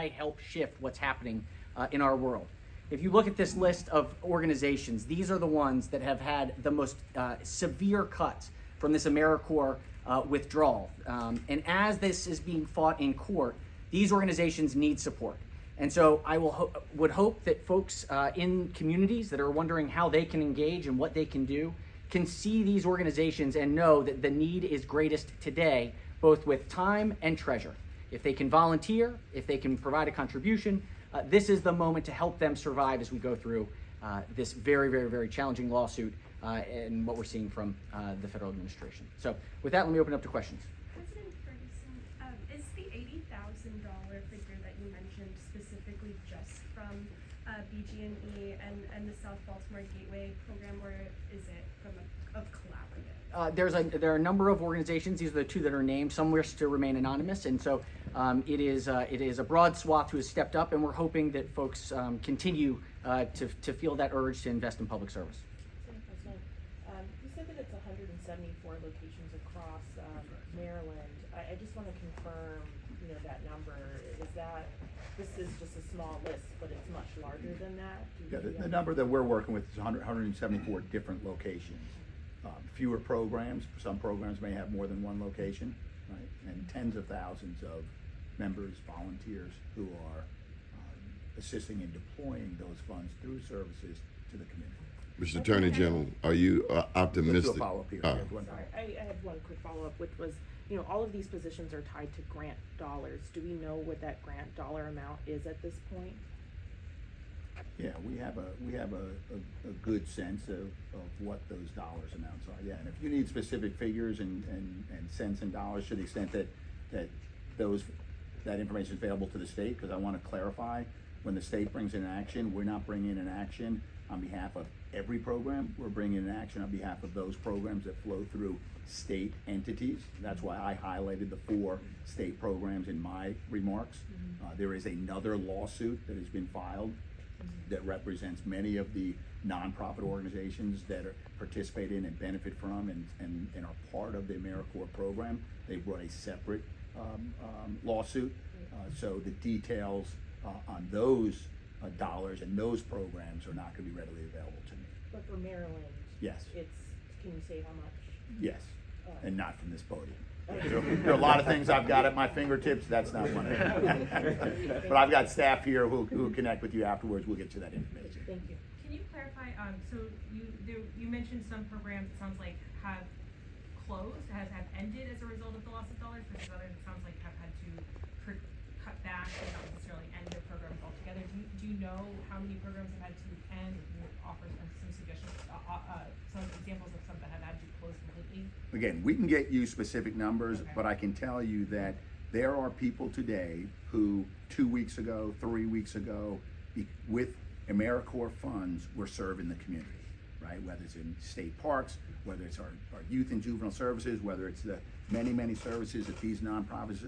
I help shift what's happening in our world? If you look at this list of organizations, these are the ones that have had the most severe cuts from this AmeriCorps withdrawal. And as this is being fought in court, these organizations need support. And so I would hope that folks in communities that are wondering how they can engage and what they can do can see these organizations and know that the need is greatest today, both with time and treasure. If they can volunteer, if they can provide a contribution, this is the moment to help them survive as we go through this very, very, very challenging lawsuit and what we're seeing from the federal administration. So with that, let me open up to questions. President Ferguson, is the $80,000 figure that you mentioned specifically just from BG&E and the South Baltimore Gateway program, or is it from a collaborative? There are a number of organizations. These are the two that are named. Some wish to remain anonymous, and so it is a broad swath who has stepped up, and we're hoping that folks continue to feel that urge to invest in public service. You said that it's 174 locations across Maryland. I just want to confirm, that number. This is just a small list, but it's much larger than that? The number that we're working with is 174 different locations. Fewer programs. Some programs may have more than one location, right? And tens of thousands of members, volunteers who are assisting in deploying those funds through services to the community. Mr. Attorney General, are you optimistic? Let's do a follow-up here. Sorry, I had one quick follow-up, which was, all of these positions are tied to grant dollars. Do we know what that grant dollar amount is at this point? Yeah, we have a good sense of what those dollars amounts are. Yeah, and if you need specific figures and cents and dollars to the extent that that information is available to the state, because I want to clarify, when the state brings in action, we're not bringing in action on behalf of every program. We're bringing in action on behalf of those programs that flow through state entities. That's why I highlighted the 4 state programs in my remarks. There is another lawsuit that has been filed that represents many of the nonprofit organizations that participate in and benefit from and are part of the AmeriCorps program. They brought a separate lawsuit. So the details on those dollars and those programs are not going to be readily available to me. But for Maryland, yes, can you say how much? Yes, and not from this podium. There are a lot of things I've got at my fingertips. That's not one of them. But I've got staff here who connect with you afterwards. We'll get you that information. Thank you. Can you clarify? So you mentioned some programs. It sounds like have closed, have ended as a result of the loss of dollars, versus others it sounds like have had to cut back and not necessarily end their programs altogether. Do you know how many programs have had to end? Or can you offer some suggestions, some examples of some that have had to close completely? Again, we can get you specific numbers, okay, but I can tell you that there are people today who 2 weeks ago, 3 weeks ago, with AmeriCorps funds were serving the community, right? Whether it's in state parks, whether it's our youth and juvenile services, whether it's the many services that these nonprofits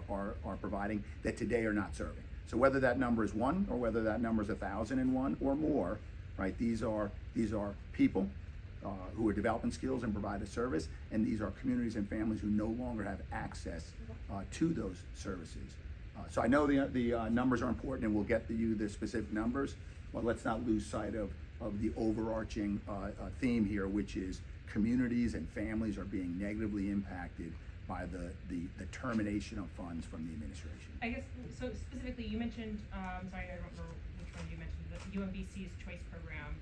are providing that today are not serving. So whether that number is 1 or whether that number is 1,001 or more, right? These are people who are developing skills and provide a service, and these are communities and families who no longer have access to those services. So I know the numbers are important, and we'll get to you the specific numbers, but let's not lose sight of the overarching theme here, which is communities and families are being negatively impacted by the termination of funds from the administration. I guess, so specifically, you mentioned, sorry, I don't remember which one you mentioned, the UMBC's Choice Program.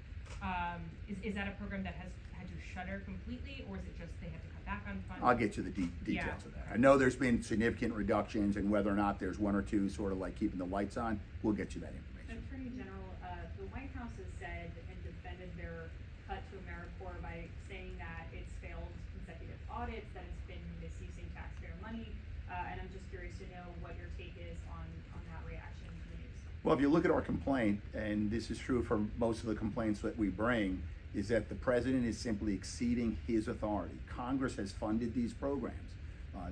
Is that a program that has had to shutter completely, or is it just they had to cut back on funds? I'll get you the details of that. I know there's been significant reductions, and whether or not there's 1 or 2 sort of like keeping the lights on, we'll get you that information. Attorney General, the White House has said and defended their cut to AmeriCorps by saying that it's failed consecutive audits, that it's been misusing taxpayer money, and I'm just curious to know what your take is on that reaction to the news. Well, if you look at our complaint, and this is true for most of the complaints that we bring, is that the president is simply exceeding his authority. Congress has funded these programs.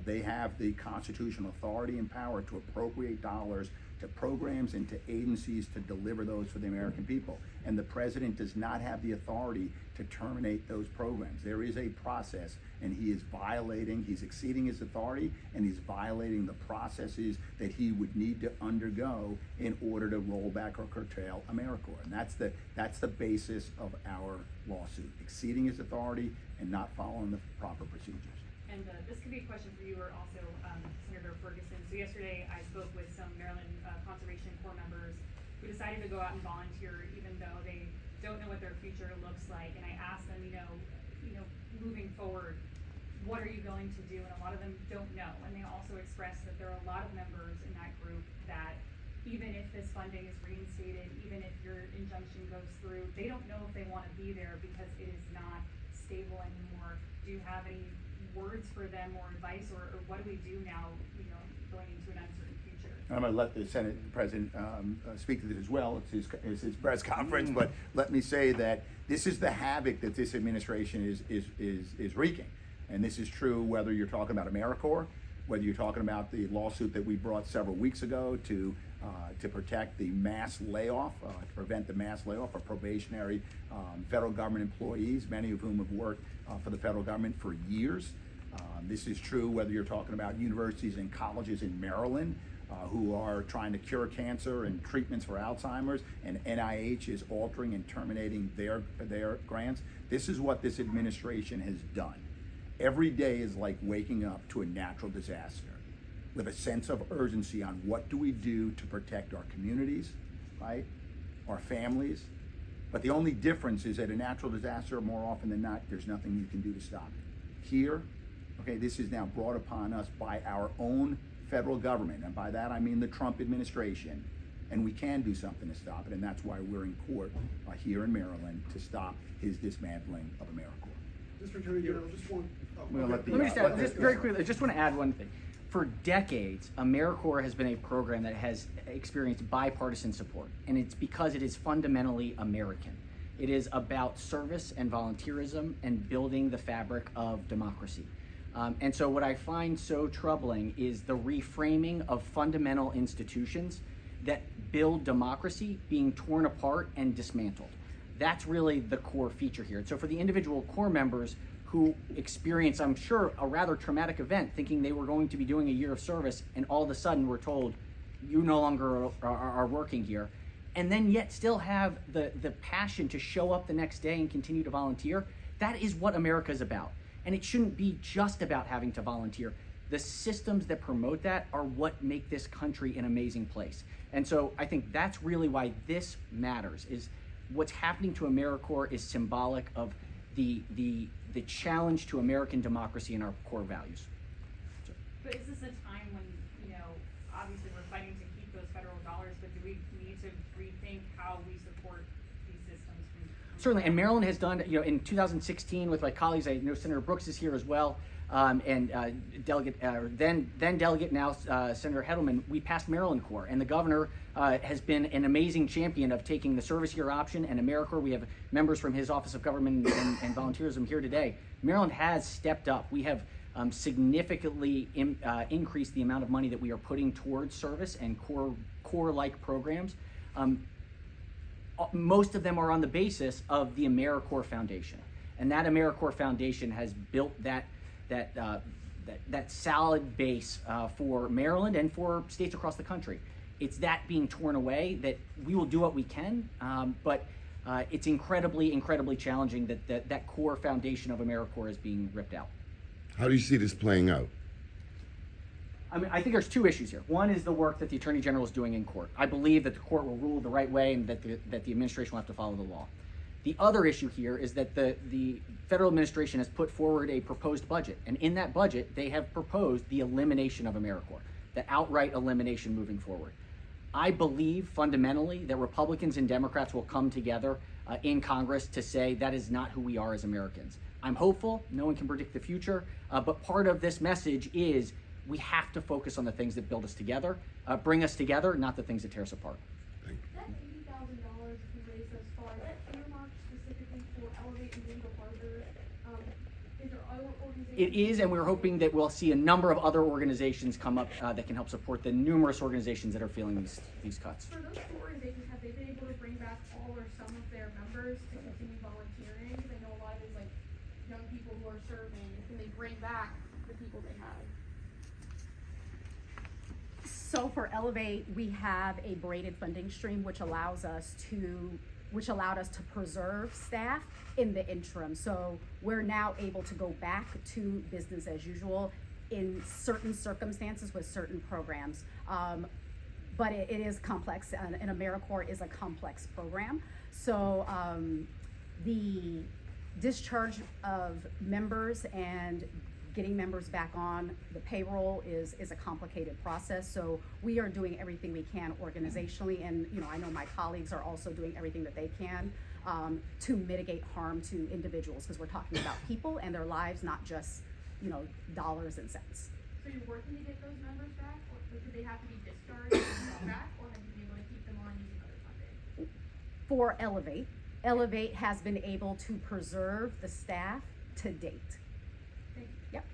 They have the constitutional authority and power to appropriate dollars to programs and to agencies to deliver those for the American people. And the president does not have the authority to terminate those programs. There is a process, and he is he's exceeding his authority, and he's violating the processes that he would need to undergo in order to roll back or curtail AmeriCorps. And that's the basis of our lawsuit, exceeding his authority and not following the proper procedures. And this could be a question for you or also Senator Ferguson. So yesterday I spoke with some Maryland Conservation Corps members who decided to go out and volunteer even though they don't know what their future looks like. And I asked them, moving forward, what are you going to do? And a lot of them don't know. And they also expressed that there are a lot of members in that group that even if this funding is reinstated, even if your injunction goes through, they don't know if they want to be there because it is not stable anymore. Do you have any words for them or advice, or what do we do now, going into an uncertain future? I'm going to let the Senate President speak to this as well. It's his press conference, but let me say that this is the havoc that this administration is wreaking. And this is true whether you're talking about AmeriCorps, whether you're talking about the lawsuit that we brought several weeks ago to protect the mass layoff, to prevent the mass layoff of probationary federal government employees, many of whom have worked for the federal government for years. This is true whether you're talking about universities and colleges in Maryland who are trying to cure cancer and treatments for Alzheimer's, and NIH is altering and terminating their grants. This is what this administration has done. Every day is like waking up to a natural disaster with a sense of urgency on what do we do to protect our communities, right? Our families. But the only difference is that a natural disaster, more often than not, there's nothing you can do to stop it. Here, okay, this is now brought upon us by our own federal government, and by that I mean the Trump administration, and we can do something to stop it, and that's why we're in court here in Maryland to stop his dismantling of AmeriCorps. Mr. Attorney General, just one. Let me just very quickly, I just want to add one thing. For decades, AmeriCorps has been a program that has experienced bipartisan support, and it's because it is fundamentally American. It is about service and volunteerism and building the fabric of democracy. And so what I find so troubling is the reframing of fundamental institutions that build democracy being torn apart and dismantled. That's really the core feature here. And so for the individual Corps members who experience, I'm sure, a rather traumatic event, thinking they were going to be doing a year of service, and all of a sudden we're told, you no longer are working here, and then yet still have the passion to show up the next day and continue to volunteer, that is what America is about. And it shouldn't be just about having to volunteer. The systems that promote that are what make this country an amazing place. And so I think that's really why this matters, is what's happening to AmeriCorps is symbolic of the challenge to American democracy and our core values. So. But is this a time when, obviously we're fighting to keep those federal dollars, but do we need to rethink how we support these systems? Certainly, and Maryland has done, in 2016 with my colleagues, I know Senator Brooks is here as well, and Delegate, then Delegate, now Senator Hedelman, we passed Maryland Corps, and the governor has been an amazing champion of taking the service year option and AmeriCorps. We have members from his Office of Government and Volunteerism here today. Maryland has stepped up. We have significantly increased the amount of money that we are putting towards service and core-like programs. Most of them are on the basis of the AmeriCorps Foundation, and that AmeriCorps Foundation has built that solid base for Maryland and for states across the country. It's that being torn away that we will do what we can, but it's incredibly challenging that core foundation of AmeriCorps is being ripped out. How do you see this playing out? I mean, I think there's two issues here. One is the work that the Attorney General is doing in court. I believe that the court will rule the right way and that the administration will have to follow the law. The other issue here is that the federal administration has put forward a proposed budget, and in that budget, they have proposed the elimination of AmeriCorps, the outright elimination moving forward. I believe fundamentally that Republicans and Democrats will come together in Congress to say that is not who we are as Americans. I'm hopeful. No one can predict the future, but part of this message is we have to focus on the things that build us together, bring us together, not the things that tear us apart. That $80,000 if you raised thus far, is that earmarked specifically for Elevate and Legal Harbor? Is there other organizations It is, and we're hoping that we'll see a number of other organizations come up that can help support the numerous organizations that are feeling these cuts. For those two organizations, have they been able to bring back all or some of their members to continue volunteering? Because I know a lot of it is like young people who are serving. Can they bring back the people they have? So for Elevate, we have a braided funding stream which allowed us to preserve staff in the interim. So we're now able to go back to business as usual in certain circumstances with certain programs. But it is complex, and AmeriCorps is a complex program. So the discharge of members and getting members back on the payroll is a complicated process. So we are doing everything we can organizationally, and I know my colleagues are also doing everything that they can to mitigate harm to individuals, because we're talking about people and their lives, not just dollars and cents. So you're working to get those members back, or do they have to be discharged and brought back, or have you been able to keep them on using other funding? For Elevate has been able to preserve the staff to date. Thank you. Yep.